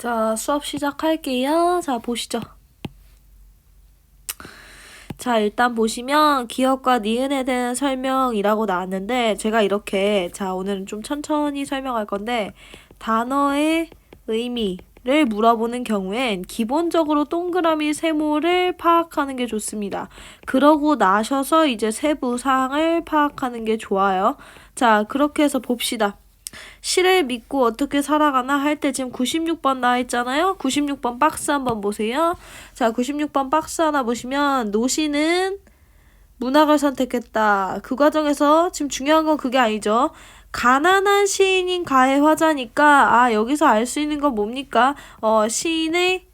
자, 수업 시작할게요. 자, 보시죠. 자, 일단 보시면 기억과 니은에 대한 설명이라고 나왔는데 제가 이렇게 오늘은 좀 천천히 설명할 건데 단어의 의미를 물어보는 경우엔 기본적으로 동그라미 세모를 파악하는 게 좋습니다. 그러고 나셔서 이제 세부 사항을 파악하는 게 좋아요. 자, 그렇게 해서 봅시다. 시를 믿고 어떻게 살아가나 할 때 지금 96번 나와 있잖아요. 96번 박스 한번 보세요. 자, 96번 박스 하나 보시면 노시는 문학을 선택했다. 그 과정에서 지금 중요한 건 그게 아니죠. 가난한 시인인 가의 화자니까 여기서 알 수 있는 건 뭡니까? 시인의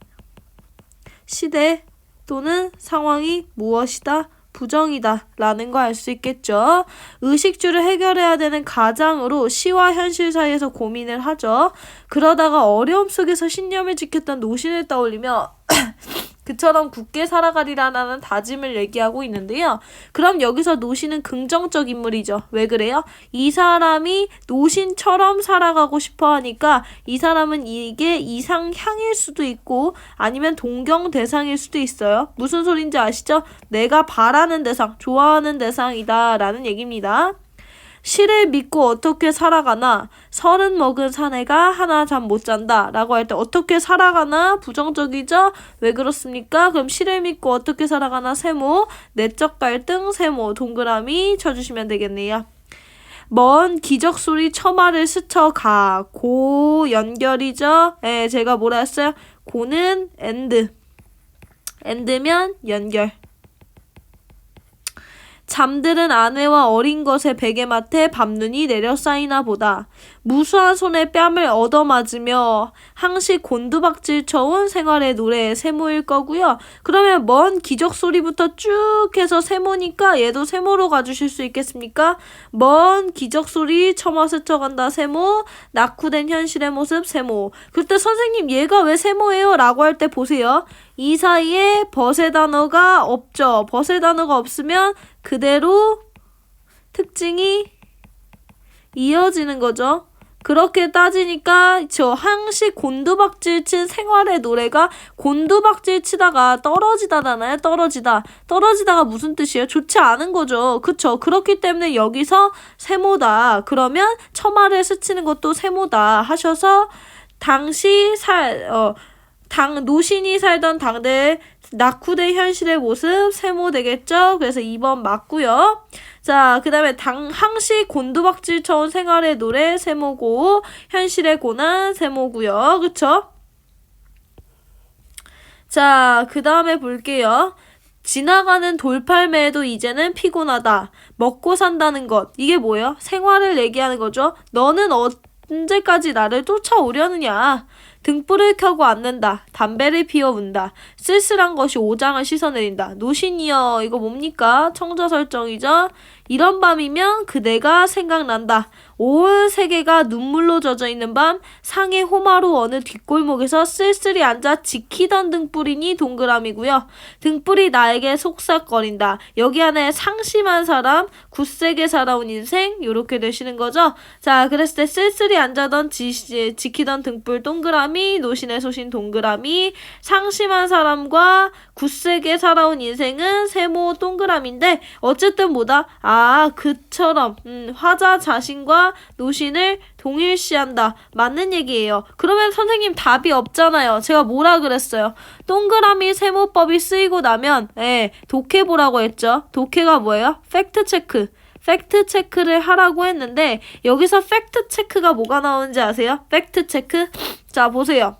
시대 또는 상황이 무엇이다? 부정이다 라는 거 알 수 있겠죠. 의식주를 해결해야 되는 가장으로 시와 현실 사이에서 고민을 하죠. 그러다가 어려움 속에서 신념을 지켰던 노신을 떠올리며 그처럼 굳게 살아가리라는 다짐을 얘기하고 있는데요. 그럼 여기서 노신은 긍정적 인물이죠. 왜 그래요? 이 사람이 노신처럼 살아가고 싶어 하니까 이 사람은 이게 이상향일 수도 있고 아니면 동경 대상일 수도 있어요. 무슨 소린지 아시죠? 내가 바라는 대상, 좋아하는 대상이다 라는 얘기입니다. 시를 믿고 어떻게 살아가나 30 먹은 사내가 하나 잠 못 잔다 라고 할 때 어떻게 살아가나 부정적이죠? 왜 그렇습니까? 그럼 시를 믿고 어떻게 살아가나 세모, 내적 갈등 세모 동그라미 쳐주시면 되겠네요. 먼 기적소리 처마를 스쳐가 고 연결이죠? 제가 뭐라 했어요? 고는 엔드면 연결. 잠들은 아내와 어린 것의 베개맡에 밤눈이 내려 쌓이나 보다. 무수한 손에 뺨을 얻어맞으며 항시 곤두박질 쳐온 생활의 노래 세모일 거고요. 그러면 먼 기적 소리부터 쭉 해서 세모니까 얘도 세모로 가주실 수 있겠습니까? 먼 기적 소리 처마 스쳐간다 세모, 낙후된 현실의 모습 세모. 그때 선생님 얘가 왜 세모예요? 라고 할 때 보세요. 이 사이에 벗의 단어가 없죠. 벗의 단어가 없으면 그대로 특징이 이어지는 거죠. 그렇게 따지니까 저 항시 곤두박질 친 생활의 노래가 곤두박질 치다가 떨어지다잖아요. 떨어지다가 무슨 뜻이에요? 좋지 않은 거죠. 그쵸? 그렇기 때문에 여기서 세모다. 그러면 처마를 스치는 것도 세모다 하셔서 노신이 살던 당대 낙후된 현실의 모습 세모 되겠죠? 그래서 2번 맞고요. 자, 그 다음에 항시 곤두박질 쳐온 생활의 노래 세모고 현실의 고난 세모고요. 그쵸? 자, 그 다음에 볼게요. 지나가는 돌팔매에도 이제는 피곤하다. 먹고 산다는 것. 이게 뭐예요? 생활을 얘기하는 거죠. 너는 언제까지 나를 쫓아오려느냐. 등불을 켜고 앉는다. 담배를 피워문다. 쓸쓸한 것이 오장을 씻어내린다. 노신이여 이거 뭡니까? 청자 설정이죠. 이런 밤이면 그대가 생각난다. 온 세계가 눈물로 젖어있는 밤 상해 호마루 어느 뒷골목에서 쓸쓸히 앉아 지키던 등불이니 동그라미고요. 등불이 나에게 속삭거린다. 여기 안에 상심한 사람, 굳세게 살아온 인생 요렇게 되시는 거죠. 자, 그랬을 때 쓸쓸히 앉아던 지키던 등불 동그라미, 노신의 소신 동그라미, 상심한 사람과 굳세게 살아온 인생은 세모 동그라미인데 어쨌든 뭐다? 그처럼 화자 자신과 노신을 동일시한다. 맞는 얘기예요. 그러면 선생님 답이 없잖아요. 제가 뭐라 그랬어요? 동그라미 세모법이 쓰이고 나면 독해보라고 했죠. 독해가 뭐예요? 팩트체크. 팩트체크를 하라고 했는데 여기서 팩트체크가 뭐가 나오는지 아세요? 팩트체크. 자, 보세요.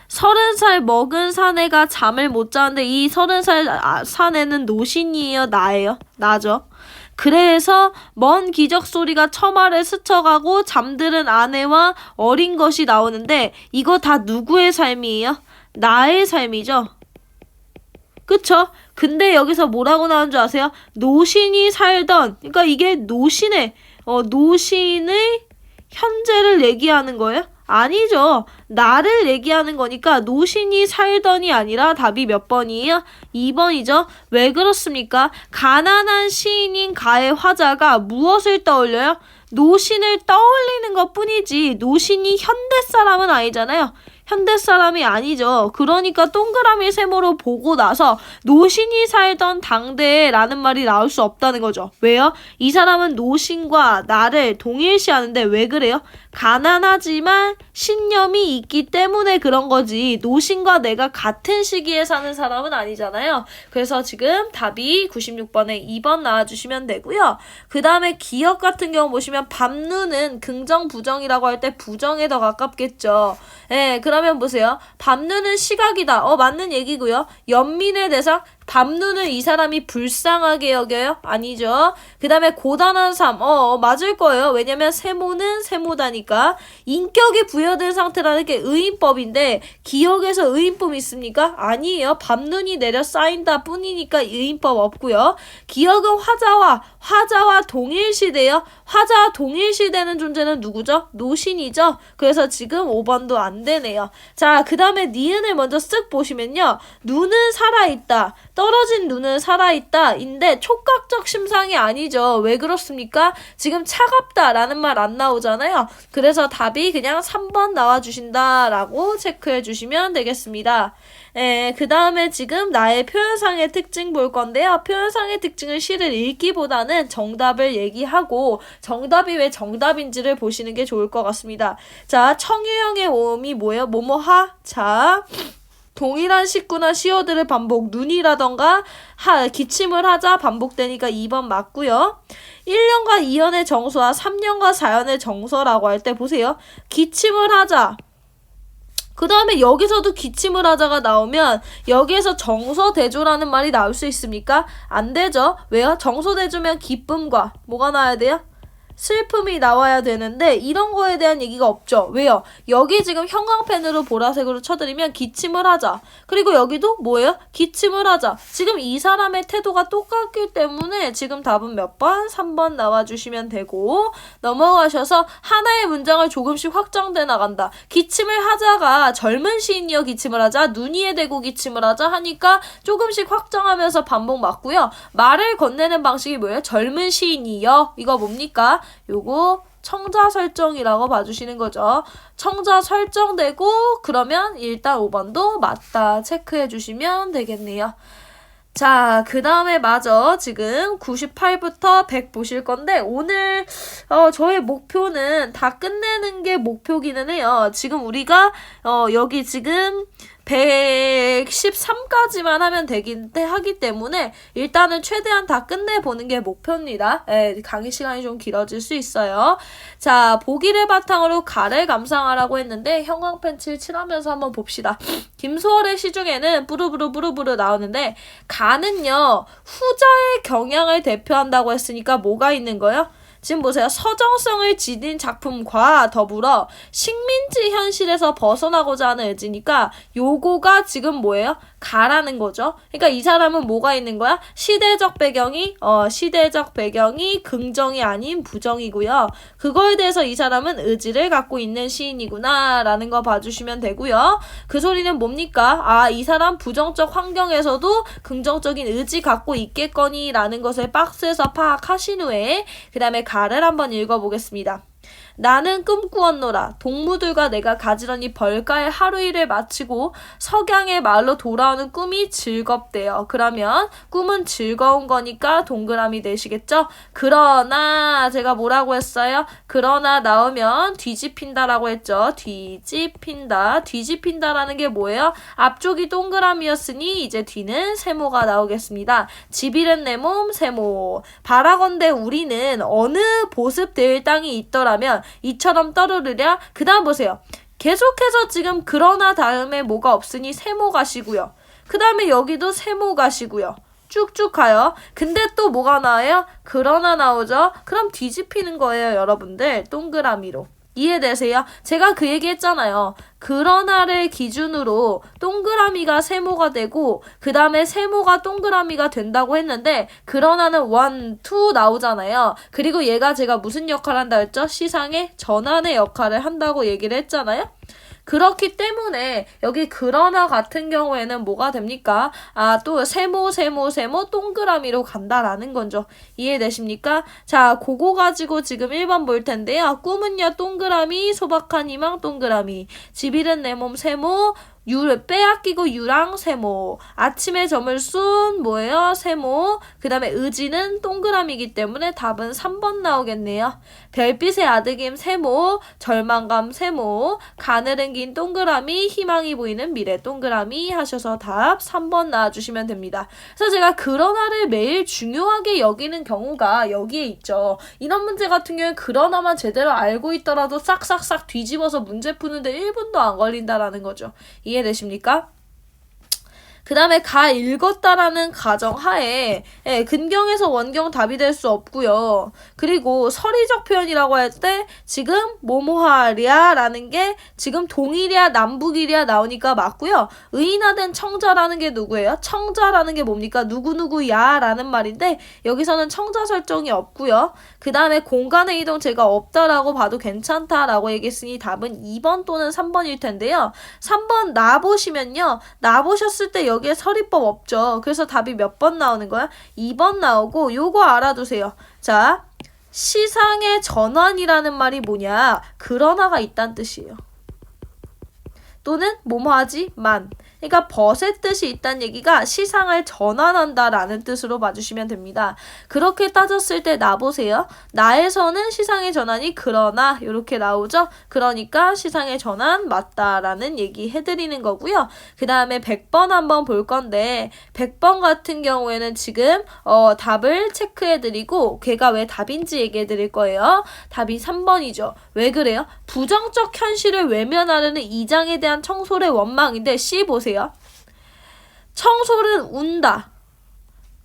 30살 먹은 사내가 잠을 못 자는데 이 30살 사내는 노신이에요? 나예요? 나죠. 그래서 먼 기적 소리가 처마를 스쳐가고 잠드는 아내와 어린 것이 나오는데 이거 다 누구의 삶이에요? 나의 삶이죠. 그쵸? 근데 여기서 뭐라고 나온 줄 아세요? 노신이 살던, 그러니까 이게 노신의 현재를 얘기하는 거예요? 아니죠. 나를 얘기하는 거니까 노신이 살던이 아니라 답이 몇 번이에요? 2번이죠. 왜 그렇습니까? 가난한 시인인 가의 화자가 무엇을 떠올려요? 노신을 떠올리는 것뿐이지 노신이 현대 사람은 아니잖아요. 현대 사람이 아니죠. 그러니까 동그라미 세모로 보고 나서 노신이 살던 당대라는 말이 나올 수 없다는 거죠. 왜요? 이 사람은 노신과 나를 동일시하는데 왜 그래요? 가난하지만 신념이 있기 때문에 그런 거지 노신과 내가 같은 시기에 사는 사람은 아니잖아요. 그래서 지금 답이 96번에 2번 나와주시면 되고요. 그 다음에 기억 같은 경우 보시면 밤누는 긍정 부정이라고 할 때 부정에 더 가깝겠죠. 예, 그러면 보세요. 밤누는 시각이다. 맞는 얘기고요. 연민의 대상 밤누는 이 사람이 불쌍하게 여겨요? 아니죠. 그 다음에 고단한 삶. 맞을 거예요. 왜냐면 세모는 세모다니까. 인격이 부여된 상태라는 게 의인법인데 기억에서 의인법 있습니까? 아니에요. 밤눈이 내려 쌓인다 뿐이니까 의인법 없고요. 기억은 화자와 동일시대요. 화자와 동일시되는 존재는 누구죠? 노신이죠. 그래서 지금 5번도 안 되네요. 자, 그 다음에 니은을 먼저 쓱 보시면요. 눈은 살아있다. 떨어진 눈은 살아있다 인데 촉각적 심상이 아니죠. 왜 그렇습니까? 지금 차갑다 라는 말 안 나오잖아요. 그래서 답이 그냥 3번 나와주신다 라고 체크해 주시면 되겠습니다. 그 다음에 지금 나의 표현상의 특징 볼 건데요. 표현상의 특징은 시를 읽기보다는 정답을 얘기하고 정답이 왜 정답인지를 보시는 게 좋을 것 같습니다. 자, 청유형의 오음이 뭐예요? 뭐뭐하? 자, 동일한 식구나 시어들을 반복 눈이라던가 기침을 하자 반복되니까 2번 맞고요. 1년과 2년의 정서와 3년과 4년의 정서라고 할 때 보세요. 기침을 하자. 그 다음에 여기서도 기침을 하자가 나오면 여기에서 정서대조라는 말이 나올 수 있습니까? 안 되죠. 왜요? 정서대조면 기쁨과 뭐가 나와야 돼요? 슬픔이 나와야 되는데 이런 거에 대한 얘기가 없죠. 왜요? 여기 지금 형광펜으로 보라색으로 쳐드리면 기침을 하자. 그리고 여기도 뭐예요? 기침을 하자. 지금 이 사람의 태도가 똑같기 때문에 지금 답은 몇 번? 3번 나와주시면 되고 넘어가셔서 하나의 문장을 조금씩 확장돼 나간다. 기침을 하자가 젊은 시인이여 기침을 하자. 눈 위에 대고 기침을 하자 하니까 조금씩 확장하면서 반복 맞고요. 말을 건네는 방식이 뭐예요? 젊은 시인이여. 이거 뭡니까? 요거 청자 설정이라고 봐주시는 거죠. 청자 설정되고 그러면 일단 5번도 맞다 체크해 주시면 되겠네요. 자, 그 다음에 맞아. 지금 98부터 100 보실 건데 오늘 저의 목표는 다 끝내는 게 목표기는 해요. 지금 우리가 여기 지금 113까지만 하면 하기 때문에 일단은 최대한 다 끝내보는 게 목표입니다. 강의 시간이 좀 길어질 수 있어요. 자, 보기를 바탕으로 가를 감상하라고 했는데 형광펜 칠하면서 한번 봅시다. 김소월의 시 중에는 부르부르 나오는데 가는요 후자의 경향을 대표한다고 했으니까 뭐가 있는 거예요? 지금 보세요. 서정성을 지닌 작품과 더불어 식민지 현실에서 벗어나고자 하는 의지니까 요거가 지금 뭐예요? 가라는 거죠. 그러니까 이 사람은 뭐가 있는 거야? 시대적 배경이 긍정이 아닌 부정이고요. 그거에 대해서 이 사람은 의지를 갖고 있는 시인이구나 라는 거 봐주시면 되고요. 그 소리는 뭡니까? 이 사람 부정적 환경에서도 긍정적인 의지 갖고 있겠거니 라는 것을 박스에서 파악하신 후에 그 다음에 가를 한번 읽어보겠습니다. 나는 꿈꾸었노라. 동무들과 내가 가지런히 벌가의 하루 일을 마치고 석양의 마을로 돌아오는 꿈이 즐겁대요. 그러면 꿈은 즐거운 거니까 동그라미 되시겠죠? 그러나 제가 뭐라고 했어요? 그러나 나오면 뒤집힌다라고 했죠. 뒤집힌다라는 게 뭐예요? 앞쪽이 동그라미였으니 이제 뒤는 세모가 나오겠습니다. 집이른 내 몸 세모. 바라건대 우리는 어느 보습될 땅이 있더라면 이처럼 떠오르랴. 그 다음 보세요. 계속해서 지금 그러나 다음에 뭐가 없으니 세모 가시고요. 그 다음에 여기도 세모 가시고요. 쭉쭉 가요. 근데 또 뭐가 나와요? 그러나 나오죠. 그럼 뒤집히는 거예요, 여러분들. 동그라미로. 이해되세요? 제가 그 얘기 했잖아요. 그러나를 기준으로 동그라미가 세모가 되고 그 다음에 세모가 동그라미가 된다고 했는데 그러나는 1, 2 나오잖아요. 그리고 얘가 제가 무슨 역할을 한다 했죠? 시상의 전환의 역할을 한다고 얘기를 했잖아요. 그렇기 때문에 여기 그러나 같은 경우에는 뭐가 됩니까? 또 세모 동그라미로 간다라는 거죠. 이해되십니까? 자, 그거 가지고 지금 1번 볼 텐데요. 꿈은요 동그라미, 소박한 희망 동그라미, 집 잃은 내 몸 세모, 빼앗기고 유랑 세모, 아침에 점을 쏜 뭐예요? 세모. 그 다음에 의지는 동그라미이기 때문에 답은 3번 나오겠네요. 별빛의 아득임 세모, 절망감 세모, 가늘은 긴 동그라미, 희망이 보이는 미래 동그라미 하셔서 답 3번 나와주시면 됩니다. 그래서 제가 그러나를 매일 중요하게 여기는 경우가 여기에 있죠. 이런 문제 같은 경우에 그러나만 제대로 알고 있더라도 싹싹싹 뒤집어서 문제 푸는데 1분도 안 걸린다라는 거죠. 이해되십니까? 그 다음에 가 읽었다라는 가정하에 근경에서 원경 답이 될 수 없고요. 그리고 서리적 표현이라고 할 때 지금 뭐뭐하랴 라는 게 지금 동일이야 남북이랴 나오니까 맞고요. 의인화된 청자라는 게 누구예요? 청자라는 게 뭡니까? 누구누구야 라는 말인데 여기서는 청자 설정이 없고요. 그 다음에 공간의 이동 제가 없다라고 봐도 괜찮다라고 얘기했으니 답은 2번 또는 3번일 텐데요. 3번 나 보시면요. 나 보셨을 때 여기에 서리법 없죠. 그래서 답이 몇 번 나오는 거야? 2번 나오고 요거 알아두세요. 자, 시상의 전환이라는 말이 뭐냐? 그러나가 있다는 뜻이에요. 또는 뭐뭐하지? 만. 그러니까 벗의 뜻이 있다는 얘기가 시상을 전환한다라는 뜻으로 봐주시면 됩니다. 그렇게 따졌을 때 나 보세요. 나에서는 시상의 전환이 그러나 이렇게 나오죠. 그러니까 시상의 전환 맞다라는 얘기 해드리는 거고요. 그 다음에 100번 한번 볼 건데 100번 같은 경우에는 지금 답을 체크해드리고 걔가 왜 답인지 얘기해드릴 거예요. 답이 3번이죠. 왜 그래요? 부정적 현실을 외면하려는 이장에 대한 청솔의 원망인데 C 보세요. 청솔은 운다.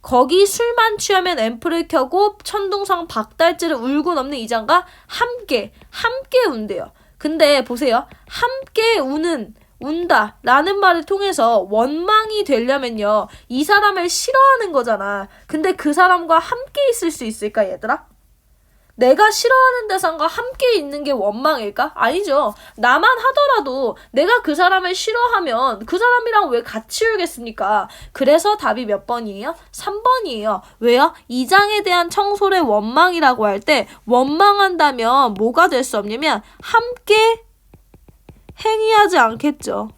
거기 술만 취하면 앰플을 켜고 천둥성 박달재를 울고 넘는 이장과 함께 운대요. 근데 보세요. 함께 운다 라는 말을 통해서 원망이 되려면요. 이 사람을 싫어하는 거잖아. 근데 그 사람과 함께 있을 수 있을까 얘들아? 내가 싫어하는 대상과 함께 있는 게 원망일까? 아니죠. 나만 하더라도 내가 그 사람을 싫어하면 그 사람이랑 왜 같이 울겠습니까? 그래서 답이 몇 번이에요? 3번이에요. 왜요? 이장에 대한 청솔의 원망이라고 할 때 원망한다면 뭐가 될 수 없냐면 함께 행위하지 않겠죠.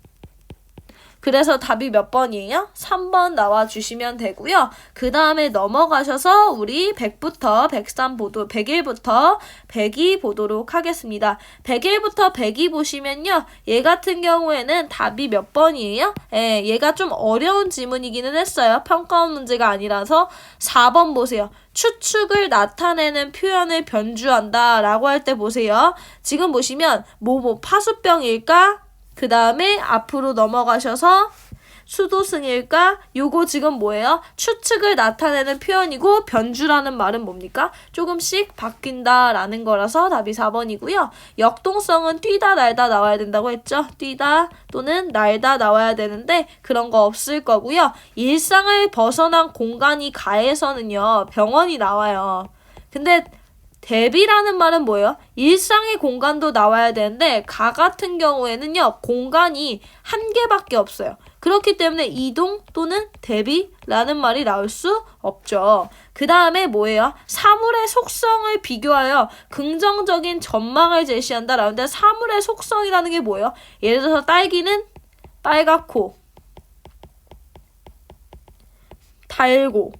그래서 답이 몇 번이에요? 3번 나와주시면 되고요. 그 다음에 넘어가셔서 우리 100부터 103 101부터 102 보도록 하겠습니다. 101부터 102 보시면요. 얘 같은 경우에는 답이 몇 번이에요? 얘가 좀 어려운 지문이기는 했어요. 평가원 문제가 아니라서 4번 보세요. 추측을 나타내는 표현을 변주한다 라고 할 때 보세요. 지금 보시면 파수병일까? 그 다음에 앞으로 넘어가셔서 수도승일까? 요거 지금 뭐예요? 추측을 나타내는 표현이고 변주라는 말은 뭡니까? 조금씩 바뀐다라는 거라서 답이 4번이고요. 역동성은 뛰다 날다 나와야 된다고 했죠? 뛰다 또는 날다 나와야 되는데 그런 거 없을 거고요. 일상을 벗어난 공간이 가에서는요. 병원이 나와요. 근데 대비라는 말은 뭐예요? 일상의 공간도 나와야 되는데 가 같은 경우에는요. 공간이 한 개밖에 없어요. 그렇기 때문에 이동 또는 대비라는 말이 나올 수 없죠. 그 다음에 뭐예요? 사물의 속성을 비교하여 긍정적인 전망을 제시한다 라는데 사물의 속성이라는 게 뭐예요? 예를 들어서 딸기는 빨갛고 달고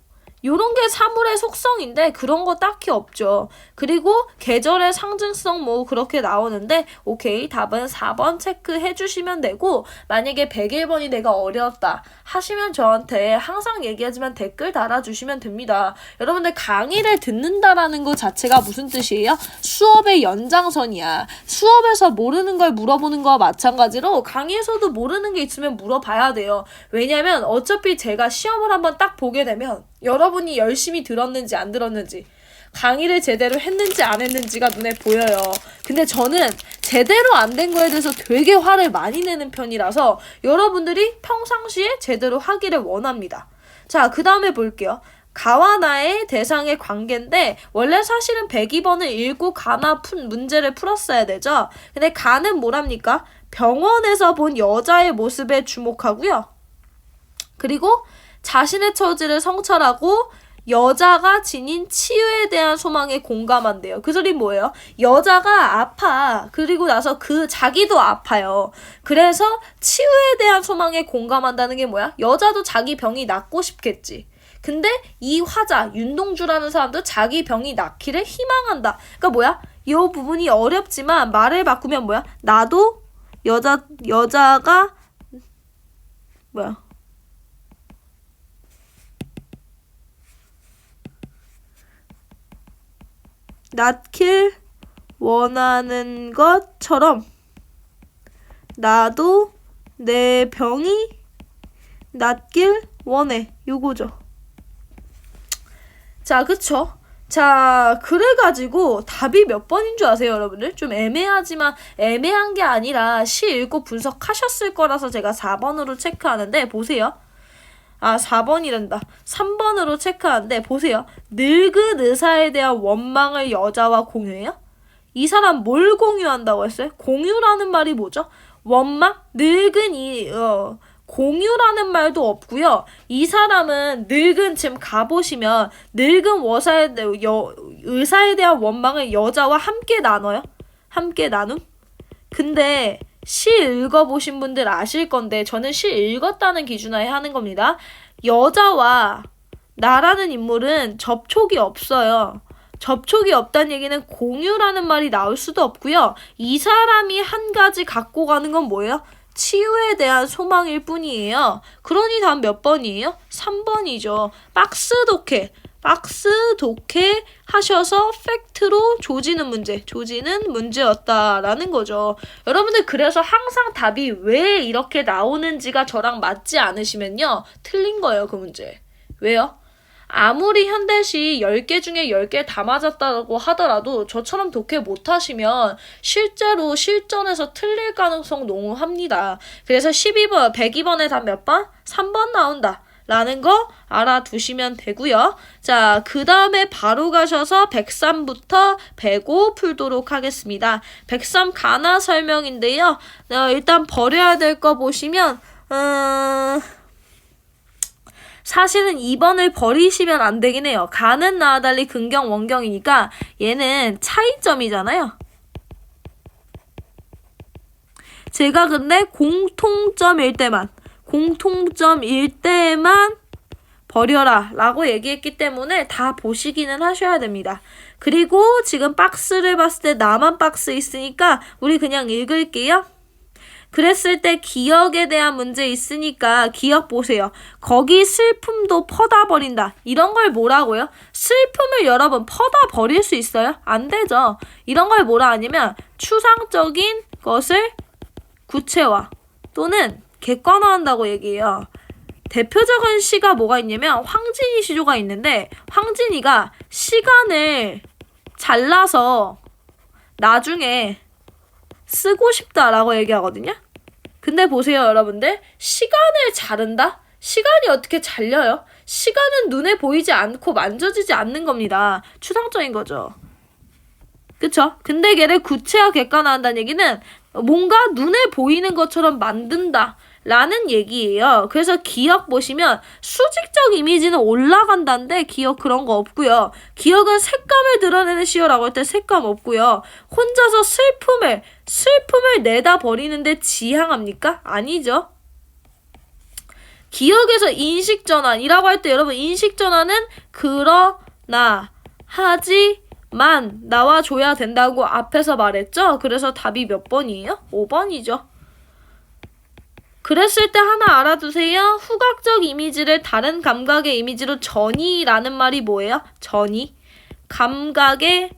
요런 게 사물의 속성인데 그런 거 딱히 없죠. 그리고 계절의 상징성 뭐 그렇게 나오는데 오케이 답은 4번 체크해 주시면 되고 만약에 101번이 내가 어려웠다 하시면 저한테 항상 얘기하지만 댓글 달아주시면 됩니다. 여러분들 강의를 듣는다라는 것 자체가 무슨 뜻이에요? 수업의 연장선이야. 수업에서 모르는 걸 물어보는 거와 마찬가지로 강의에서도 모르는 게 있으면 물어봐야 돼요. 왜냐면 어차피 제가 시험을 한번 딱 보게 되면 여러분이 열심히 들었는지 안 들었는지 강의를 제대로 했는지 안 했는지가 눈에 보여요. 근데 저는 제대로 안 된 거에 대해서 되게 화를 많이 내는 편이라서 여러분들이 평상시에 제대로 하기를 원합니다. 자, 그 다음에 볼게요. 가와 나의 대상의 관계인데 원래 사실은 102번을 읽고 가나 문제를 풀었어야 되죠. 근데 가는 뭐랍니까? 병원에서 본 여자의 모습에 주목하고요. 그리고 자신의 처지를 성찰하고 여자가 지닌 치유에 대한 소망에 공감한대요. 그 소리 뭐예요? 여자가 아파. 그리고 나서 자기도 아파요. 그래서 치유에 대한 소망에 공감한다는 게 뭐야? 여자도 자기 병이 낫고 싶겠지. 근데 이 화자, 윤동주라는 사람도 자기 병이 낫기를 희망한다. 그러니까 뭐야? 이 부분이 어렵지만 말을 바꾸면 뭐야? 나도 여자가 뭐야? 낫길 원하는 것처럼 나도 내 병이 낫길 원해. 요거죠. 자, 그쵸? 자, 그래가지고 답이 몇 번인 줄 아세요, 여러분들? 좀 애매하지만 애매한 게 아니라 시 읽고 분석하셨을 거라서 제가 4번으로 체크하는데 보세요. 4번이란다. 3번으로 체크하는데 보세요. 늙은 의사에 대한 원망을 여자와 공유해요? 이 사람 뭘 공유한다고 했어요? 공유라는 말이 뭐죠? 원망? 공유라는 말도 없고요. 이 사람은 지금 가보시면 늙은 의사에 대한 원망을 여자와 함께 나눠요. 함께 나눔? 근데 시 읽어보신 분들 아실 건데 저는 시 읽었다는 기준하에 하는 겁니다. 여자와 나라는 인물은 접촉이 없어요. 접촉이 없다는 얘기는 공유라는 말이 나올 수도 없고요. 이 사람이 한 가지 갖고 가는 건 뭐예요? 치유에 대한 소망일 뿐이에요. 그러니 다음 몇 번이에요? 3번이죠. 박스 독해 하셔서 팩트로 조지는 문제였다라는 거죠. 여러분들 그래서 항상 답이 왜 이렇게 나오는지가 저랑 맞지 않으시면요. 틀린 거예요, 그 문제. 왜요? 아무리 현대시 10개 중에 10개 다 맞았다고 하더라도 저처럼 독해 못하시면 실제로 실전에서 틀릴 가능성 농후합니다. 그래서 102번에 답 몇 번? 3번 나온다. 라는 거 알아두시면 되고요. 자, 그 다음에 바로 가셔서 103부터 105 풀도록 하겠습니다. 103 가나 설명인데요. 일단 버려야 될 거 보시면 사실은 2번을 버리시면 안 되긴 해요. 가는 나와 달리 근경, 원경이니까 얘는 차이점이잖아요. 제가 근데 공통점일 때만 버려라 라고 얘기했기 때문에 다 보시기는 하셔야 됩니다. 그리고 지금 박스를 봤을 때 나만 박스 있으니까 우리 그냥 읽을게요. 그랬을 때 기억에 대한 문제 있으니까 기억 보세요. 거기 슬픔도 퍼다 버린다. 이런 걸 뭐라고요? 슬픔을 여러분 퍼다 버릴 수 있어요? 안 되죠. 이런 걸 뭐라 하냐면 추상적인 것을 구체화 또는 객관화한다고 얘기해요. 대표적인 시가 뭐가 있냐면 황진이 시조가 있는데 황진이가 시간을 잘라서 나중에 쓰고 싶다라고 얘기하거든요. 근데 보세요, 여러분들. 시간을 자른다? 시간이 어떻게 잘려요? 시간은 눈에 보이지 않고 만져지지 않는 겁니다. 추상적인 거죠. 그쵸? 근데 걔를 구체화 객관화한다는 얘기는 뭔가 눈에 보이는 것처럼 만든다 라는 얘기예요. 그래서 기억 보시면 수직적 이미지는 올라간다는데 기억 그런 거 없고요. 기억은 색감을 드러내는 시어라고 할 때 색감 없고요. 혼자서 슬픔을 내다 버리는데 지향합니까? 아니죠. 기억에서 인식전환이라고 할 때 여러분 인식전환은 그러나 하지만 나와줘야 된다고 앞에서 말했죠. 그래서 답이 몇 번이에요? 5번이죠. 그랬을 때 하나 알아두세요. 후각적 이미지를 다른 감각의 이미지로 전이라는 말이 뭐예요? 전이. 감각의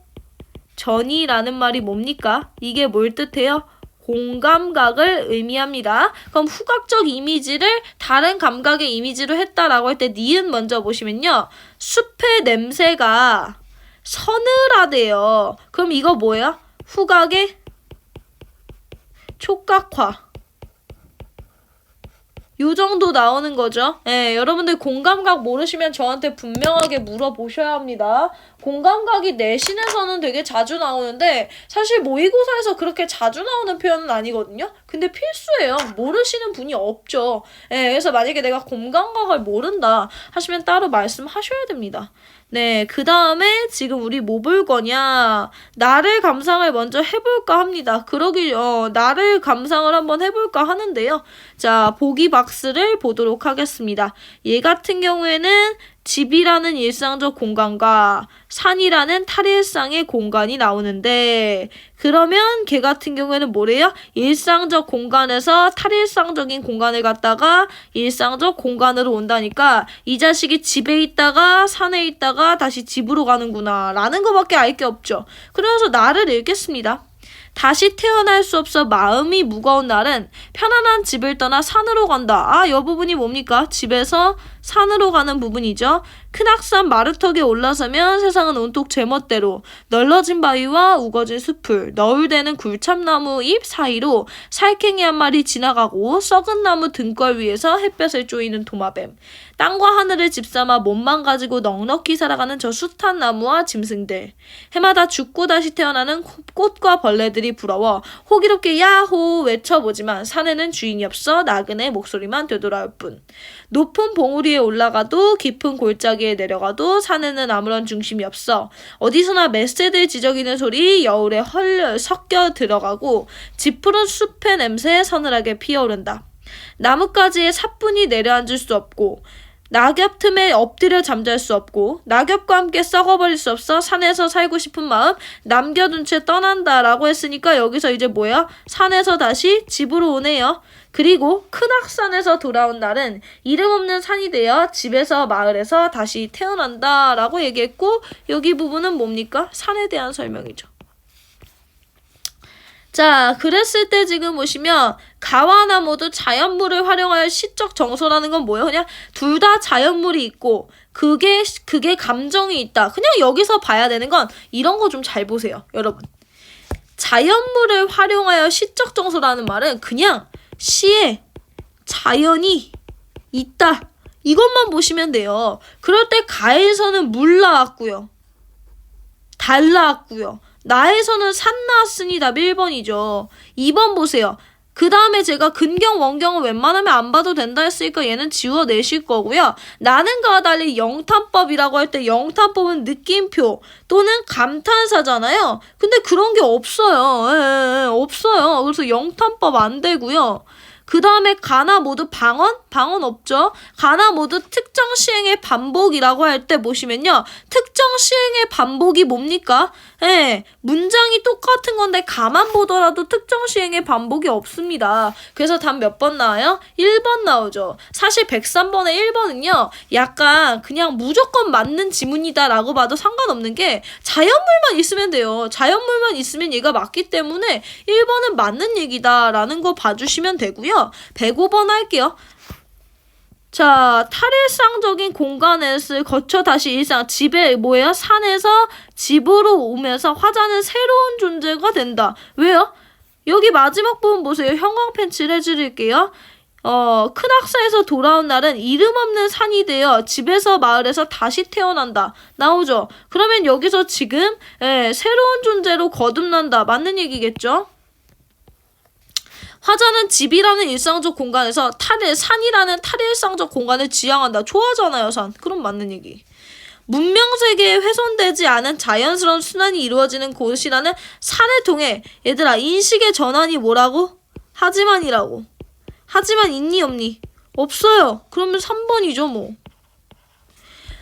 전이라는 말이 뭡니까? 이게 뭘 뜻해요? 공감각을 의미합니다. 그럼 후각적 이미지를 다른 감각의 이미지로 했다라고 할 때 니은 먼저 보시면요. 숲의 냄새가 서늘하대요. 그럼 이거 뭐예요? 후각의 촉각화. 요 정도 나오는 거죠. 예, 여러분들 공감각 모르시면 저한테 분명하게 물어보셔야 합니다. 공감각이 내신에서는 되게 자주 나오는데 사실 모의고사에서 그렇게 자주 나오는 표현은 아니거든요. 근데 필수예요. 모르시는 분이 없죠. 예, 그래서 만약에 내가 공감각을 모른다 하시면 따로 말씀하셔야 됩니다. 네, 그 다음에 지금 우리 뭐 볼 거냐? 나를 감상을 먼저 해볼까 합니다. 나를 감상을 한번 해볼까 하는데요. 자, 보기 박스를 보도록 하겠습니다. 얘 같은 경우에는 집이라는 일상적 공간과 산이라는 탈일상의 공간이 나오는데, 그러면 걔 같은 경우에는 뭐래요? 일상적 공간에서 탈일상적인 공간을 갖다가 일상적 공간으로 온다니까 이 자식이 집에 있다가 산에 있다가 다시 집으로 가는구나 라는 거밖에 알 게 없죠. 그래서 나를 읽겠습니다. 다시 태어날 수 없어 마음이 무거운 날은 편안한 집을 떠나 산으로 간다. 아, 이 부분이 뭡니까? 집에서 산으로 가는 부분이죠. 큰 악산 마루턱에 올라서면 세상은 온통 제멋대로 널러진 바위와 우거진 숲을 너울대는 굴참나무 잎 사이로 살쾡이 한 마리 지나가고 썩은 나무 등걸 위에서 햇볕을 쪼이는 도마뱀, 땅과 하늘을 집삼아 몸만 가지고 넉넉히 살아가는 저 숱한 나무와 짐승들, 해마다 죽고 다시 태어나는 꽃과 벌레들이 부러워 호기롭게 야호 외쳐보지만 산에는 주인이 없어 나그네 목소리만 되돌아올 뿐. 높은 봉우리 위에 올라가도 깊은 골짜기에 내려가도 산에는 아무런 중심이 없어 어디서나 맷새들 지저귀는 소리 여울에 섞여 들어가고 짙푸른 숲의 냄새 서늘하게 피어오른다. 나뭇가지에 사뿐히 내려앉을 수 없고 낙엽 틈에 엎드려 잠잘 수 없고 낙엽과 함께 썩어버릴 수 없어 산에서 살고 싶은 마음 남겨둔 채 떠난다라고 했으니까 여기서 이제 뭐야? 산에서 다시 집으로 오네요. 그리고 큰 악산에서 돌아온 날은 이름 없는 산이 되어 집에서 마을에서 다시 태어난다라고 얘기했고 여기 부분은 뭡니까? 산에 대한 설명이죠. 자, 그랬을 때 지금 보시면 가와 나 모두 자연물을 활용하여 시적 정서라는 건 뭐예요? 그냥 둘 다 자연물이 있고 그게 감정이 있다. 그냥 여기서 봐야 되는 건 이런 거 좀 잘 보세요, 여러분. 자연물을 활용하여 시적 정서라는 말은 그냥 시에 자연이 있다. 이것만 보시면 돼요. 그럴 때 가에서는 물 나왔고요. 달 나왔고요. 나에서는 산 나왔으니 답 1번이죠. 2번 보세요. 그 다음에 제가 근경, 원경은 웬만하면 안 봐도 된다 했으니까 얘는 지워내실 거고요. 나는가와 달리 영탄법이라고 할 때 영탄법은 느낌표 또는 감탄사잖아요. 근데 그런 게 없어요. 없어요. 그래서 영탄법 안 되고요. 그 다음에 가나 모두 방언? 방언 없죠. 가나 모두 특정 시행의 반복이라고 할 때 보시면요. 특정 시행의 반복이 뭡니까? 문장이 똑같은 건데 가만 보더라도 특정 시행의 반복이 없습니다. 그래서 답 몇 번 나와요? 1번 나오죠. 사실 103번의 1번은요. 약간 그냥 무조건 맞는 지문이다 라고 봐도 상관없는 게 자연물만 있으면 돼요. 자연물만 있으면 얘가 맞기 때문에 1번은 맞는 얘기다 라는 거 봐주시면 되고요. 105번 할게요. 자, 탈일상적인 공간을 거쳐 다시 일상, 집에 뭐예요? 산에서 집으로 오면서 화자는 새로운 존재가 된다. 왜요? 여기 마지막 부분 보세요. 형광펜칠 해드릴게요. 큰 학사에서 돌아온 날은 이름 없는 산이 되어 집에서 마을에서 다시 태어난다. 나오죠? 그러면 여기서 지금 새로운 존재로 거듭난다. 맞는 얘기겠죠? 화자는 집이라는 일상적 공간에서 산이라는 탈일상적 공간을 지향한다. 좋아하잖아요, 산. 그럼 맞는 얘기. 문명세계에 훼손되지 않은 자연스러운 순환이 이루어지는 곳이라는 산을 통해 얘들아 인식의 전환이 뭐라고? 하지만이라고. 하지만 있니 없니? 없어요. 그러면 3번이죠 뭐.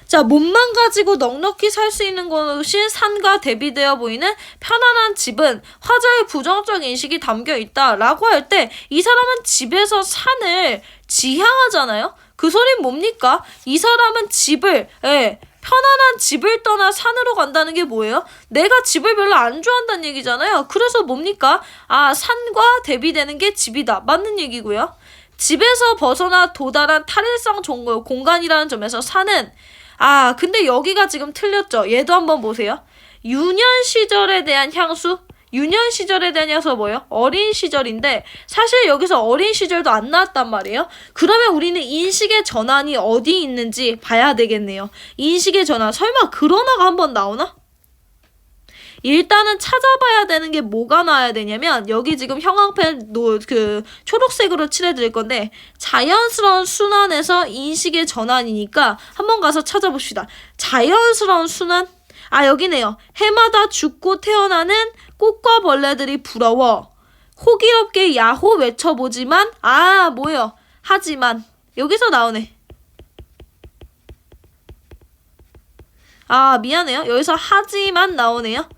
자, 몸만 가지고 넉넉히 살 수 있는 곳이 산과 대비되어 보이는 편안한 집은 화자의 부정적 인식이 담겨 있다라고 할 때 이 사람은 집에서 산을 지향하잖아요. 그 소린 뭡니까? 이 사람은 집을 편안한 집을 떠나 산으로 간다는 게 뭐예요? 내가 집을 별로 안 좋아한다는 얘기잖아요. 그래서 뭡니까? 아, 산과 대비되는 게 집이다. 맞는 얘기고요. 집에서 벗어나 도달한 탈일상 공간이라는 점에서 산은 근데 여기가 지금 틀렸죠. 얘도 한번 보세요. 유년 시절에 대한 향수? 유년 시절에 대해서 뭐예요? 어린 시절인데 사실 여기서 어린 시절도 안 나왔단 말이에요. 그러면 우리는 인식의 전환이 어디 있는지 봐야 되겠네요. 인식의 전환. 설마 그러나가 한번 나오나? 일단은 찾아봐야 되는 게 뭐가 나와야 되냐면 여기 지금 형광펜 초록색으로 칠해드릴 건데 자연스러운 순환에서 인식의 전환이니까 한번 가서 찾아봅시다. 자연스러운 순환? 아 여기네요. 해마다 죽고 태어나는 꽃과 벌레들이 부러워. 호기롭게 야호 외쳐보지만 뭐예요? 하지만 여기서 나오네. 미안해요. 여기서 하지만 나오네요.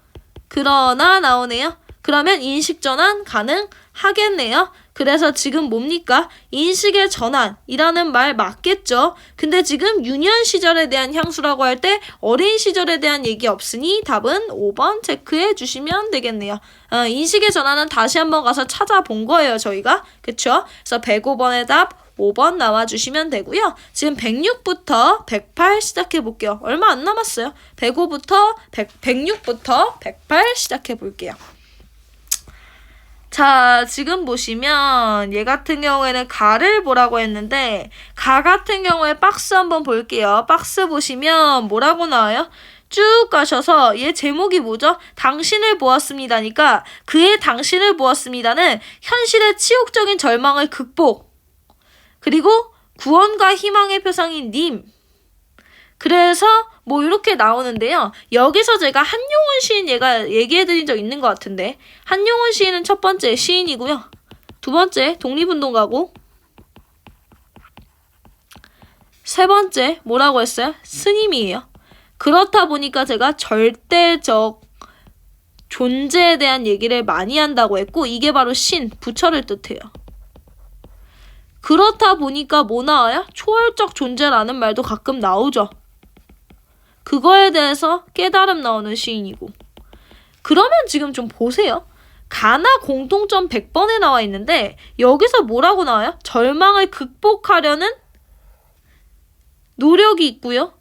그러나 나오네요. 그러면 인식 전환 가능하겠네요. 그래서 지금 뭡니까? 인식의 전환이라는 말 맞겠죠? 근데 지금 유년 시절에 대한 향수라고 할 때 어린 시절에 대한 얘기 없으니 답은 5번 체크해 주시면 되겠네요. 인식의 전환은 다시 한번 가서 찾아본 거예요, 저희가. 그쵸? 그래서 105번의 답 5번 나와주시면 되고요. 지금 106부터 108 시작해 볼게요. 얼마 안 남았어요. 106부터 108 시작해 볼게요. 자, 지금 보시면 얘 같은 경우에는 가를 보라고 했는데 가 같은 경우에 박스 한번 볼게요. 박스 보시면 뭐라고 나와요? 쭉 가셔서 얘 제목이 뭐죠? 당신을 보았습니다니까 그의 당신을 보았습니다는 현실의 치욕적인 절망을 극복 그리고 구원과 희망의 표상인 님. 그래서 뭐 이렇게 나오는데요. 여기서 제가 한용운 시인 얘기해드린 적 있는 것 같은데 한용운 시인은 첫 번째 시인이고요. 두 번째 독립운동가고 세 번째 뭐라고 했어요? 스님이에요. 그렇다 보니까 제가 절대적 존재에 대한 얘기를 많이 한다고 했고 이게 바로 신, 부처를 뜻해요. 그렇다 보니까 뭐 나와요? 초월적 존재라는 말도 가끔 나오죠. 그거에 대해서 깨달음 나오는 시인이고. 그러면 지금 좀 보세요. 가나 공통점 100번에 나와 있는데 여기서 뭐라고 나와요? 절망을 극복하려는 노력이 있고요.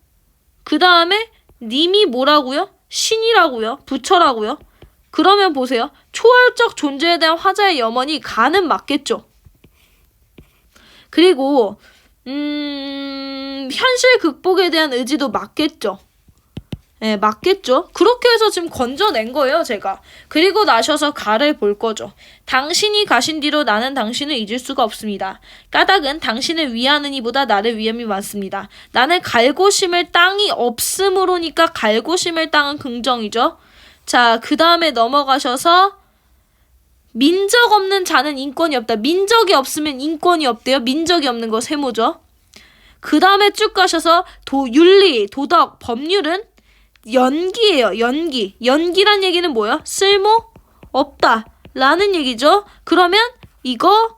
그 다음에 님이 뭐라고요? 신이라고요. 부처라고요. 그러면 보세요. 초월적 존재에 대한 화자의 염원이 가는 맞겠죠. 그리고 현실 극복에 대한 의지도 맞겠죠. 네, 맞겠죠. 그렇게 해서 지금 건져낸 거예요, 제가. 그리고 나셔서 가를 볼 거죠. 당신이 가신 뒤로 나는 당신을 잊을 수가 없습니다. 까닭은 당신을 위하는 이보다 나를 위함이 많습니다. 나는 갈고 심을 땅이 없음으로니까 갈고 심을 땅은 긍정이죠. 자, 그 다음에 넘어가셔서 민적 없는 자는 인권이 없다. 민적이 없으면 인권이 없대요. 민적이 없는 거 세모죠. 그 다음에 쭉 가셔서 윤리, 도덕, 법률은 연기예요. 연기. 연기란 얘기는 뭐야? 쓸모 없다 라는 얘기죠. 그러면 이거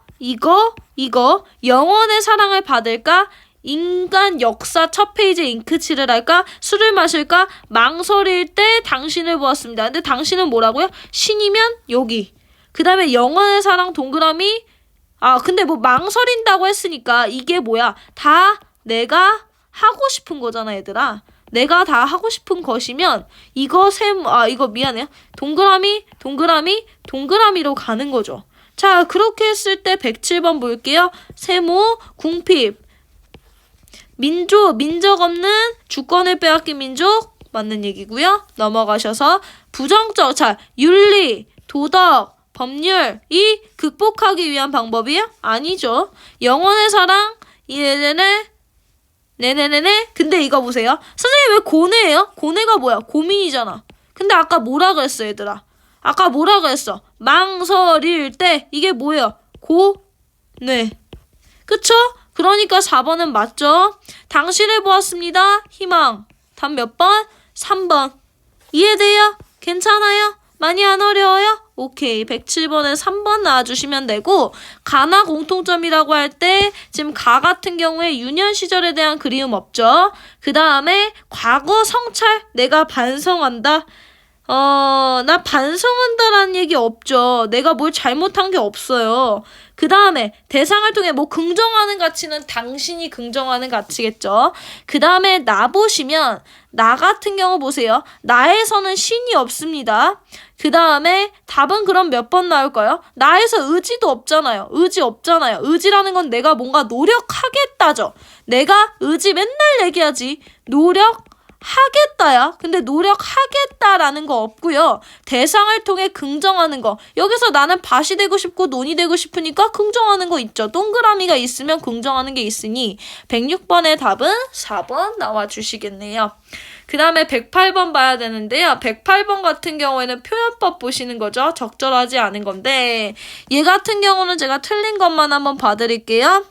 영원의 사랑을 받을까? 인간 역사 첫 페이지에 잉크칠을 할까? 술을 마실까? 망설일 때 당신을 보았습니다. 근데 당신은 뭐라고요? 신이면 여기. 그 다음에 영원의 사랑 동그라미. 근데 뭐 망설인다고 했으니까 이게 뭐야? 다 내가 하고 싶은 거잖아, 얘들아. 내가 다 하고 싶은 것이면 이거 미안해요. 동그라미로 가는 거죠. 자, 그렇게 했을 때 107번 볼게요. 세모, 궁핍. 민족 없는 주권을 빼앗긴 민족 맞는 얘기고요. 넘어가셔서 부정적, 윤리, 도덕, 법률이 극복하기 위한 방법이에요? 아니죠. 영원의 사랑, 네네네네. 근데 이거 보세요. 선생님 왜 고뇌예요? 고뇌가 뭐야? 고민이잖아. 근데 아까 뭐라 그랬어, 얘들아? 아까 뭐라 그랬어? 망설일 때 이게 뭐예요? 고뇌. 그쵸? 그러니까 4번은 맞죠? 당신을 보았습니다. 희망. 답 몇 번? 3번. 이해돼요? 괜찮아요? 많이 안 어려워요? 오케이. 107번에 3번 나와주시면 되고 가나 공통점이라고 할 때 지금 가 같은 경우에 유년 시절에 대한 그리움 없죠. 그 다음에 과거 성찰 내가 반성한다. 나 반성한다라는 얘기 없죠. 내가 뭘 잘못한 게 없어요. 그 다음에 대상을 통해 뭐 긍정하는 가치는 당신이 긍정하는 가치겠죠. 그 다음에 나 보시면 나 같은 경우 보세요. 나에서는 신이 없습니다. 그 다음에 답은 그럼 몇 번 나올까요? 나에서 의지도 없잖아요. 의지 없잖아요. 의지라는 건 내가 뭔가 노력하겠다죠. 내가 의지 맨날 얘기하지. 노력하겠다야. 근데 노력하겠다라는 거 없고요. 대상을 통해 긍정하는 거. 여기서 나는 밭이 되고 싶고 논이 되고 싶으니까 긍정하는 거 있죠. 동그라미가 있으면 긍정하는 게 있으니 106번의 답은 4번 나와주시겠네요. 그 다음에 108번 봐야 되는데요. 108번 같은 경우에는 표현법 보시는 거죠. 적절하지 않은 건데 얘 같은 경우는 제가 틀린 것만 한번 봐드릴게요.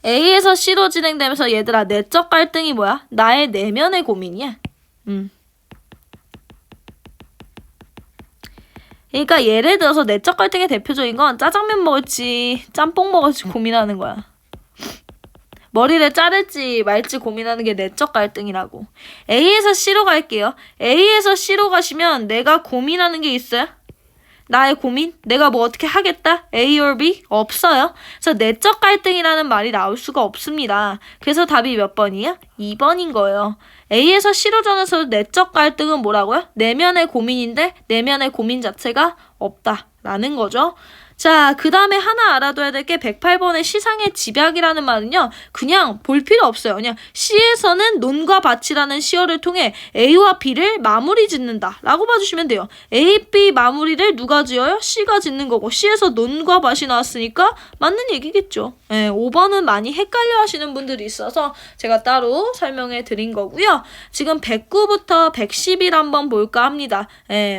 A에서 C로 진행되면서 얘들아 내적 갈등이 뭐야? 나의 내면의 고민이야. 그러니까 예를 들어서 내적 갈등의 대표적인 건 짜장면 먹을지 짬뽕 먹을지 고민하는 거야. 머리를 자를지 말지 고민하는 게 내적 갈등이라고. A에서 C로 갈게요. A에서 C로 가시면 내가 고민하는 게 있어요? 나의 고민? 내가 뭐 어떻게 하겠다? A or B? 없어요. 그래서 내적 갈등이라는 말이 나올 수가 없습니다. 그래서 답이 몇 번이에요? 2번인 거예요. A에서 C로 전해서 내적 갈등은 뭐라고요? 내면의 고민인데 내면의 고민 자체가 없다라는 거죠. 자, 그 다음에 하나 알아둬야 될 게 108번의 시상의 집약이라는 말은요. 그냥 볼 필요 없어요. 그냥 C에서는 논과 밭이라는 시어를 통해 A와 B를 마무리 짓는다 라고 봐주시면 돼요. A, B 마무리를 누가 지어요? C가 짓는 거고 C에서 논과 밭이 나왔으니까 맞는 얘기겠죠. 5번은 많이 헷갈려 하시는 분들이 있어서 제가 따로 설명해 드린 거고요. 지금 109부터 110일 한번 볼까 합니다.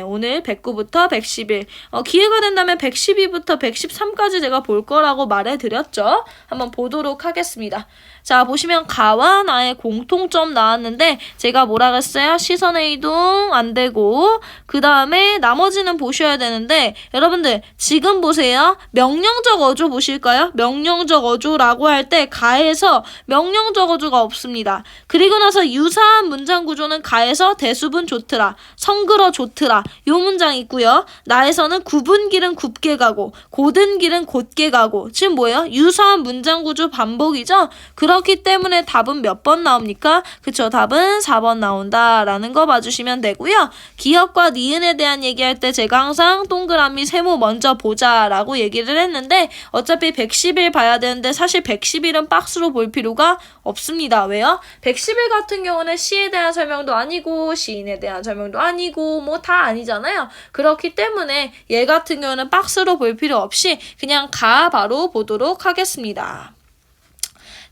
오늘 109부터 111. 기회가 된다면 112부터 113까지 제가 볼 거라고 말해드렸죠. 한번 보도록 하겠습니다. 자, 보시면 가와 나의 공통점 나왔는데 제가 뭐라 그랬어요? 시선의 이동 안 되고 그 다음에 나머지는 보셔야 되는데 여러분들 지금 보세요. 명령적 어조 보실까요? 명령적 어조라고 할 때 가에서 명령적 어조가 없습니다. 그리고 나서 유사한 문장 구조는 가에서 대수분 좋더라, 성그러 좋더라 요 문장 있고요. 나에서는 굽은 길은 굽게 가고 곧은 길은 곧게 가고 지금 뭐예요? 유사한 문장 구조 반복이죠? 그렇기 때문에 답은 몇 번 나옵니까? 그쵸, 답은 4번 나온다라는 거 봐주시면 되고요. 기억과 니은에 대한 얘기할 때 제가 항상 동그라미 세모 먼저 보자라고 얘기를 했는데 어차피 110일 봐야 되는데 사실 110일은 박스로 볼 필요가 없습니다. 왜요? 110일 같은 경우는 시에 대한 설명도 아니고 시인에 대한 설명도 아니고 뭐 다 아니잖아요. 그렇기 때문에 얘 같은 경우는 박스로 볼 필요 없이 그냥 가 바로 보도록 하겠습니다.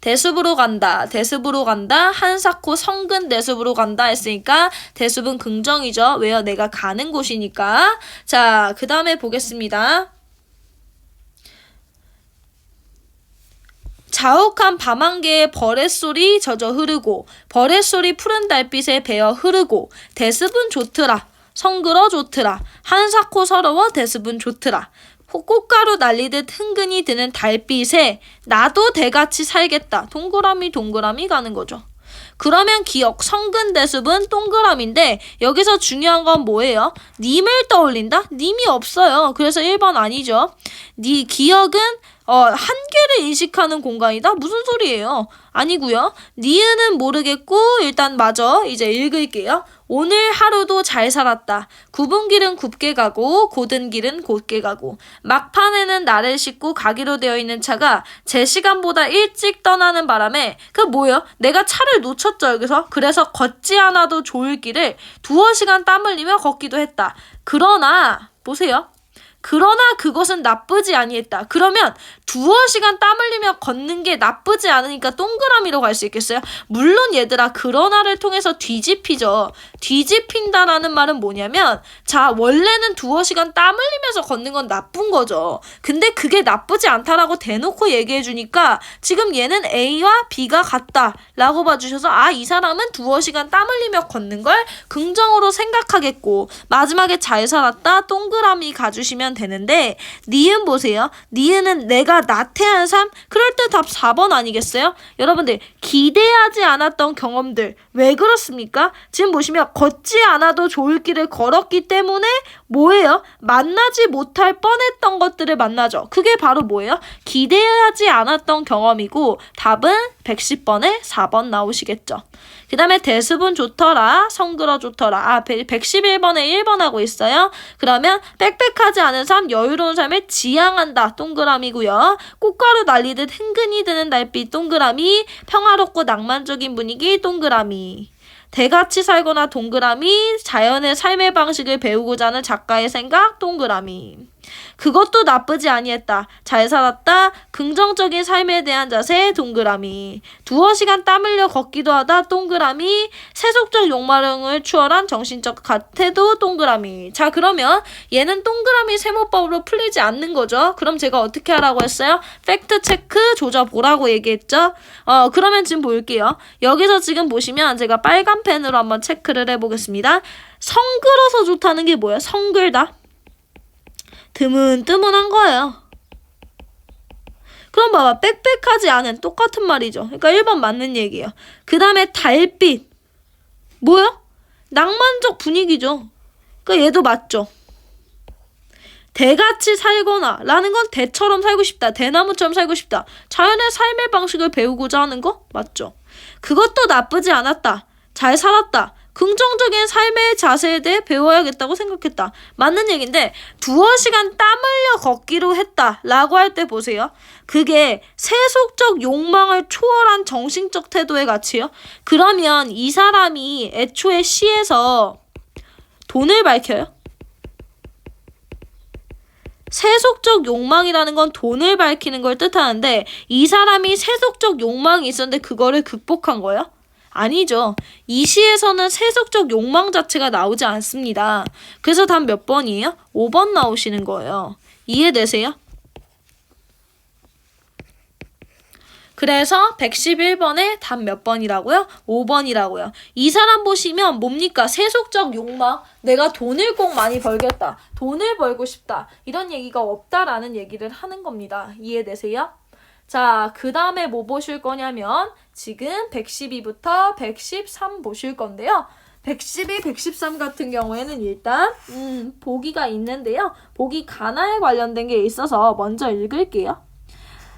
대숲으로 간다. 대숲으로 간다. 한사코 성근 대숲으로 간다 했으니까 대숲은 긍정이죠. 왜요? 내가 가는 곳이니까. 자, 그 다음에 보겠습니다. 자욱한 밤안개에 버랫소리 젖어 흐르고 버랫소리 푸른 달빛에 배어 흐르고 대숲은 좋더라. 성그러 좋더라. 한사코 서러워 대숲은 좋더라. 꽃가루 날리듯 흥근히 드는 달빛에 나도 대같이 살겠다. 동그라미 동그라미 가는 거죠. 그러면 기억, 성근 대숲은 동그라미인데 여기서 중요한 건 뭐예요? 님을 떠올린다? 님이 없어요. 그래서 1번 아니죠. 기억은 한계를 인식하는 공간이다? 무슨 소리예요? 아니고요. 니은은 모르겠고 일단 맞아. 이제 읽을게요. 오늘 하루도 잘 살았다. 굽은 길은 굽게 가고 곧은 길은 곧게 가고 막판에는 나를 싣고 가기로 되어 있는 차가 제 시간보다 일찍 떠나는 바람에 그 뭐예요? 내가 차를 놓쳤죠 여기서. 그래서 걷지 않아도 좋을 길을 2시간 땀 흘리며 걷기도 했다. 그러나 보세요. 그러나 그것은 나쁘지 아니했다. 그러면 2시간 땀 흘리며 걷는 게 나쁘지 않으니까 동그라미로 갈 수 있겠어요? 물론 얘들아 그러나를 통해서 뒤집히죠. 뒤집힌다라는 말은 뭐냐면 자 원래는 2시간 땀 흘리면서 걷는 건 나쁜 거죠. 근데 그게 나쁘지 않다라고 대놓고 얘기해 주니까 지금 얘는 A와 B가 같다 라고 봐주셔서 아 이 사람은 2시간 땀 흘리며 걷는 걸 긍정으로 생각하겠고 마지막에 잘 살았다 동그라미 가주시면 보시면 되는데 니은 보세요. 니은은 내가 나태한 삶? 그럴 때 답 4번 아니겠어요? 여러분들 기대하지 않았던 경험들 왜 그렇습니까? 지금 보시면 걷지 않아도 좋을 길을 걸었기 때문에 뭐예요? 만나지 못할 뻔했던 것들을 만나죠. 그게 바로 뭐예요? 기대하지 않았던 경험이고 답은 110번에 4번 나오시겠죠. 그 다음에 대수분 좋더라, 성글어 좋더라. 111번에 1번 하고 있어요. 그러면 빽빽하지 않은 삶, 여유로운 삶을 지향한다. 동그라미고요. 꽃가루 날리듯 흥근히 드는 달빛 동그라미, 평화롭고 낭만적인 분위기 동그라미. 대같이 살거나 동그라미, 자연의 삶의 방식을 배우고자 하는 작가의 생각 동그라미. 그것도 나쁘지 아니했다. 잘 살았다. 긍정적인 삶에 대한 자세 동그라미. 두어 시간 땀 흘려 걷기도 하다 동그라미. 세속적 욕망을 추월한 정신적 태도 동그라미. 자, 그러면 얘는 동그라미 세모법으로 풀리지 않는 거죠. 그럼 제가 어떻게 하라고 했어요? 팩트 체크 조져보라고 얘기했죠. 그러면 지금 볼게요. 여기서 지금 보시면 제가 빨간 펜으로 한번 체크를 해보겠습니다. 성글어서 좋다는 게 뭐예요? 성글다. 드문드문한 거예요. 그럼 봐봐. 빽빽하지 않은 똑같은 말이죠. 그러니까 1번 맞는 얘기예요. 그 다음에 달빛. 뭐요? 낭만적 분위기죠. 그러니까 얘도 맞죠. 대같이 살거나 라는 건 대처럼 살고 싶다. 대나무처럼 살고 싶다. 자연의 삶의 방식을 배우고자 하는 거 맞죠. 그것도 나쁘지 않았다. 잘 살았다. 긍정적인 삶의 자세에 대해 배워야겠다고 생각했다. 맞는 얘기인데 두어 시간 땀 흘려 걷기로 했다 라고 할 때 보세요. 그게 세속적 욕망을 초월한 정신적 태도의 가치요. 그러면 이 사람이 애초에 시에서 돈을 밝혀요? 세속적 욕망이라는 건 돈을 밝히는 걸 뜻하는데 이 사람이 세속적 욕망이 있었는데 그거를 극복한 거예요? 아니죠. 이 시에서는 세속적 욕망 자체가 나오지 않습니다. 그래서 답 몇 번이에요? 5번 나오시는 거예요. 이해되세요? 그래서 111번에 답 몇 번이라고요? 5번이라고요. 이 사람 보시면 뭡니까? 세속적 욕망. 내가 돈을 꼭 많이 벌겠다. 돈을 벌고 싶다. 이런 얘기가 없다라는 얘기를 하는 겁니다. 이해되세요? 자, 그 다음에 뭐 보실 거냐면 지금 112부터 113 보실 건데요. 112, 113 같은 경우에는 일단 보기가 있는데요. 보기 가나에 관련된 게 있어서 먼저 읽을게요.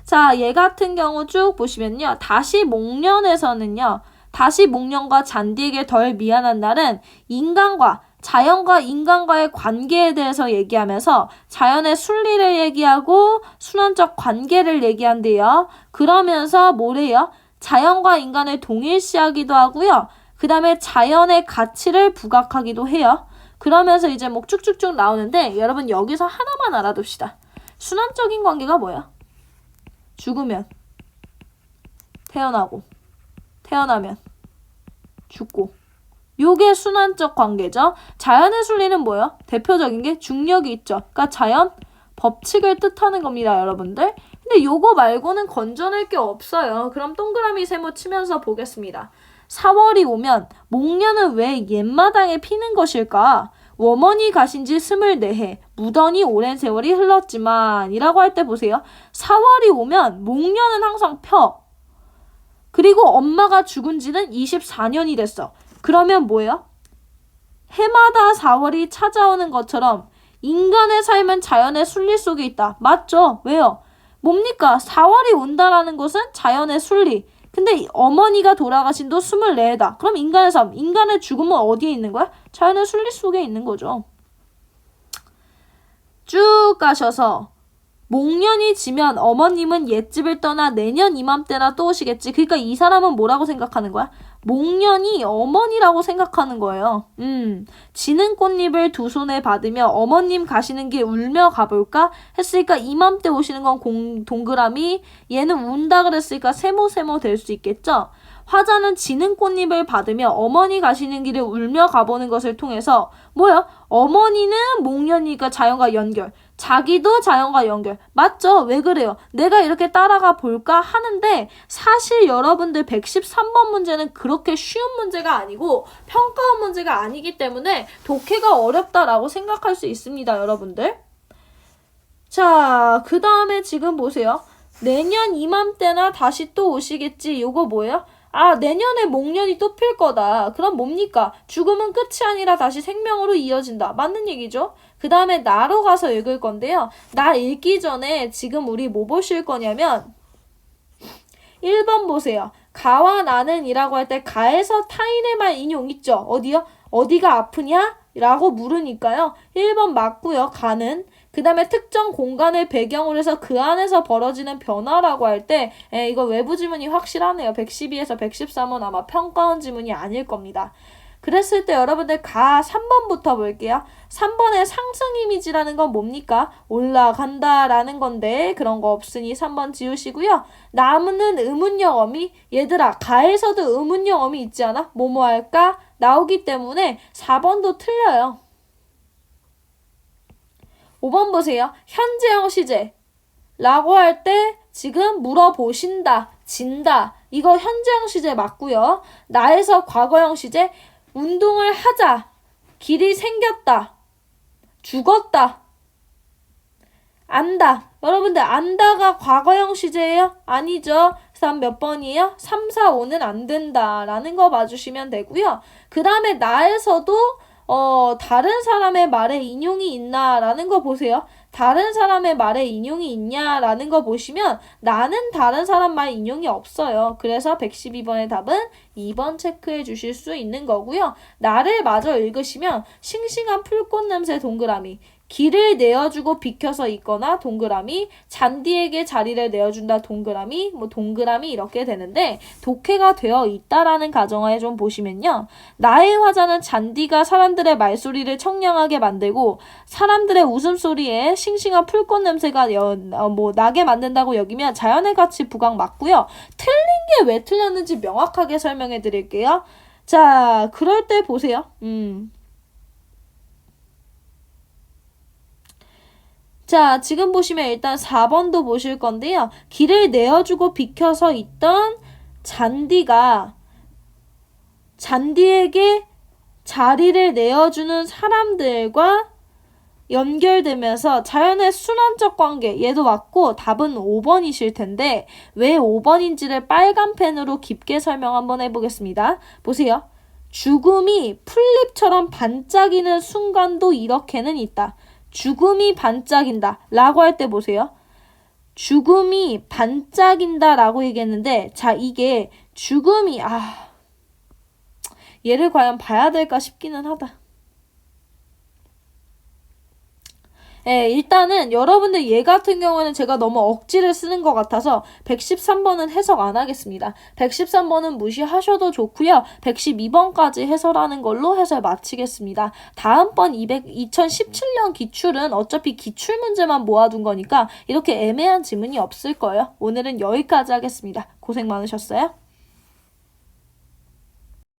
자, 얘 같은 경우 쭉 보시면요. 다시 목련에서는요. 다시 목련과 잔디에게 덜 미안한 날은 인간과 자연과 인간과의 관계에 대해서 얘기하면서 자연의 순리를 얘기하고 순환적 관계를 얘기한대요. 그러면서 뭐래요? 자연과 인간을 동일시하기도 하고요. 그 다음에 자연의 가치를 부각하기도 해요. 그러면서 이제 뭐 쭉쭉쭉 나오는데 여러분 여기서 하나만 알아둡시다. 순환적인 관계가 뭐야? 죽으면 태어나고 태어나면 죽고 요게 순환적 관계죠. 자연의 순리는 뭐예요? 대표적인 게 중력이 있죠. 그러니까 자연 법칙을 뜻하는 겁니다, 여러분들. 근데 요거 말고는 건져낼 게 없어요. 그럼 동그라미 세모 치면서 보겠습니다. 4월이 오면 목련은 왜 옛마당에 피는 것일까? 워머니 가신 지 24해, 무더니 오랜 세월이 흘렀지만 이라고 할 때 보세요. 4월이 오면 목련은 항상 펴. 그리고 엄마가 죽은 지는 24년이 됐어. 그러면 뭐예요? 해마다 4월이 찾아오는 것처럼 인간의 삶은 자연의 순리 속에 있다. 맞죠? 왜요? 뭡니까? 4월이 온다라는 것은 자연의 순리. 근데 어머니가 돌아가신 도 24해다. 그럼 인간의 삶, 인간의 죽음은 어디에 있는 거야? 자연의 순리 속에 있는 거죠. 쭉 가셔서 목련이 지면 어머님은 옛집을 떠나 내년 이맘때나 또 오시겠지. 그러니까 이 사람은 뭐라고 생각하는 거야? 목련이 어머니라고 생각하는 거예요. 지는 꽃잎을 두 손에 받으며 어머님 가시는 길 울며 가볼까? 했으니까 이맘때 오시는 건 동그라미. 얘는 운다 그랬으니까 세모 될 수 있겠죠? 화자는 지는 꽃잎을 받으며 어머니 가시는 길을 울며 가보는 것을 통해서 뭐야? 어머니는 목련이니까 자연과 연결. 자기도 자연과 연결. 맞죠? 왜 그래요? 내가 이렇게 따라가 볼까 하는데 사실 여러분들 113번 문제는 그렇게 쉬운 문제가 아니고 평가원 문제가 아니기 때문에 독해가 어렵다라고 생각할 수 있습니다, 여러분들. 자, 그 다음에 지금 보세요. 내년 이맘때나 다시 또 오시겠지. 요거 뭐예요? 아, 내년에 목련이 또 필 거다. 그럼 뭡니까? 죽음은 끝이 아니라 다시 생명으로 이어진다. 맞는 얘기죠? 그 다음에 나로 가서 읽을 건데요. 나 읽기 전에 지금 우리 뭐 보실 거냐면 1번 보세요. 가와 나는 이라고 할 때 가에서 타인의 말 인용 있죠? 어디요? 어디가 아프냐? 라고 물으니까요. 1번 맞고요. 가는. 그 다음에 특정 공간을 배경으로 해서 그 안에서 벌어지는 변화라고 할 때 이거 외부 지문이 확실하네요. 112에서 113은 아마 평가원 지문이 아닐 겁니다. 그랬을 때 여러분들 가 3번부터 볼게요. 3번의 상승 이미지라는 건 뭡니까? 올라간다 라는 건데 그런 거 없으니 3번 지우시고요. 남은 의문형 어미 얘들아 가에서도 의문형 어미 있지 않아? 뭐뭐 할까? 나오기 때문에 4번도 틀려요. 5번 보세요. 현재형 시제 라고 할 때 지금 물어보신다, 진다 이거 현재형 시제 맞고요. 나에서 과거형 시제 운동을 하자, 길이 생겼다, 죽었다, 안다. 여러분들 안다가 과거형 시제예요? 아니죠. 그다음 몇 번이에요? 3, 4, 5는 안 된다 라는 거 봐주시면 되고요. 그 다음에 나에서도 다른 사람의 말에 인용이 있나 라는 거 보세요. 다른 사람의 말에 인용이 있냐라는 거 보시면 나는 다른 사람 말 인용이 없어요. 그래서 112번의 답은 2번 체크해 주실 수 있는 거고요. 나를 마저 읽으시면 싱싱한 풀꽃 냄새 동그라미 길을 내어주고 비켜서 있거나 동그라미 잔디에게 자리를 내어준다 동그라미 뭐 동그라미 이렇게 되는데 독해가 되어 있다라는 가정하에 좀 보시면요. 나의 화자는 잔디가 사람들의 말소리를 청량하게 만들고 사람들의 웃음소리에 싱싱한 풀꽃 냄새가 나게 만든다고 여기면 자연의 가치 부각 맞고요. 틀린 게 왜 틀렸는지 명확하게 설명해 드릴게요. 자, 그럴 때 보세요. 자, 지금 보시면 일단 4번도 보실 건데요. 길을 내어주고 비켜서 있던 잔디가 잔디에게 자리를 내어주는 사람들과 연결되면서 자연의 순환적 관계 얘도 맞고 답은 5번이실 텐데 왜 5번인지를 빨간 펜으로 깊게 설명 한번 해보겠습니다. 보세요. 죽음이 풀잎처럼 반짝이는 순간도 이렇게는 있다. 죽음이 반짝인다 라고 할 때 보세요. 죽음이 반짝인다 라고 얘기했는데 자 이게 죽음이 얘를 과연 봐야 될까 싶기는 하다. 일단은 여러분들 얘 같은 경우에는 제가 너무 억지를 쓰는 것 같아서 113번은 해석 안 하겠습니다. 113번은 무시하셔도 좋고요. 112번까지 해설하는 걸로 해설 마치겠습니다. 다음번 2017년 기출은 어차피 기출문제만 모아둔 거니까 이렇게 애매한 지문이 없을 거예요. 오늘은 여기까지 하겠습니다. 고생 많으셨어요.